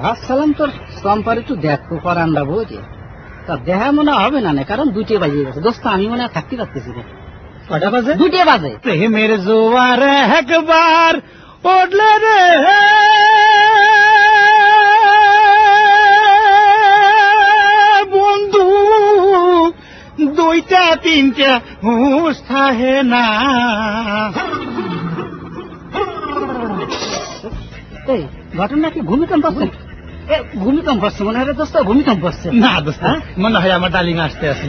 ভাবছিলাম তোর সম্পার একটু দেখো করান্ডা বুঝে তা দেখা মনে হবে না, কারণ 2টে বাজে গেছে দোস্ত, আমি মনে হয় থাকতে পারতেছি না। কটা বাজে? 2টে বাজে। প্রেমের জোয়ার একবার উঠলে রে বন্ধু, 2টা 3টা হুঁশ থাকে না। এই ঘটনা কি ভূমিকম্প হচ্ছে? ভূমিকম্প হচ্ছে মনে হয় দোস্ত, ভূমিকম্প হচ্ছে। না দোস্ত, মনে হয় আমার ডালিং আসতে আছে।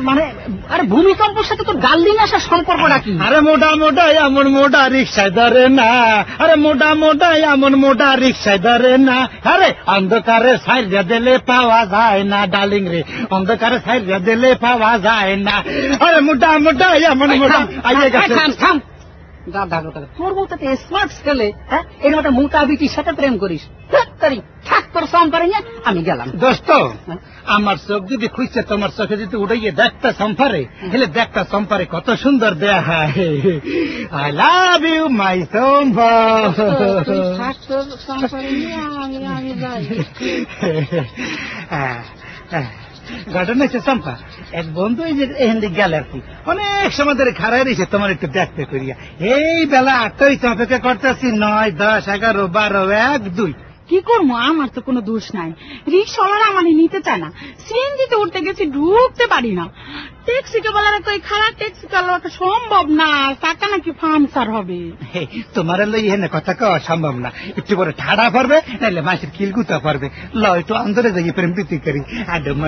মানে আরে ভূমিকম্পের সাথে তো ডালিং আসার সম্পর্কটা কি? আরে মোটা মোটা এমন মোটা রিক্সায় ধরে না, আরে মোটা মোটা এমন মোটা রিক্সায় ধরে না, আরে অন্ধকারে সাইডে দিলে পাওয়া যায় না ডালিং রে, অন্ধকারে সাইডে দিলে পাওয়া যায় না, আরে মোটা মোটা এমন মোটা। তোর বলতে স্মার্ট ছেলে, হ্যাঁ এরকম একটা মোটা বিটির সাথে প্রেম করিস? থাক তোর সম্পারে নিয়ে আমি গেলাম। দোস্ত, আমার চোখ যদি খুঁজছে তোমার চোখে যদি উড়াইয়ে দেখতা সম্পারে, হেলে দেখতা সম্পারে কত সুন্দর দেয়া হয়। আই লাভ ইউ মাই সম্পা। ঘটনা হচ্ছে সম্পা, এক বন্ধু এই যে এখান দিকে গেল আর কি, অনেক সময় ধরে খাড়াই রয়েছে তোমার একটু দেখতে করিয়া। এই বেলা 8টায় অপেক্ষা করতেছি, 9, 10, 11, 12, 1, 2। কি করবো, আমার তো কোনো দোষ নাই। রিক্সাওয়ালারা মানে নিতে চায় না, সিএনজিতে উঠতে গেছি ঢুকতে পারি না। ট্যাক্সিকে বলার তো খারাপ ট্যাক্সি চালানো সম্ভব না, টাকা নাকি পাংচার হবে। তোমার লই এখানে কথা কওয়া সম্ভব না, একটু পরে ঠাড়া পারবে, নাহলে মাসের কিলগুতা পারবে। ল একটু অন্তরে যাই প্রেম প্রীতি করি। আডম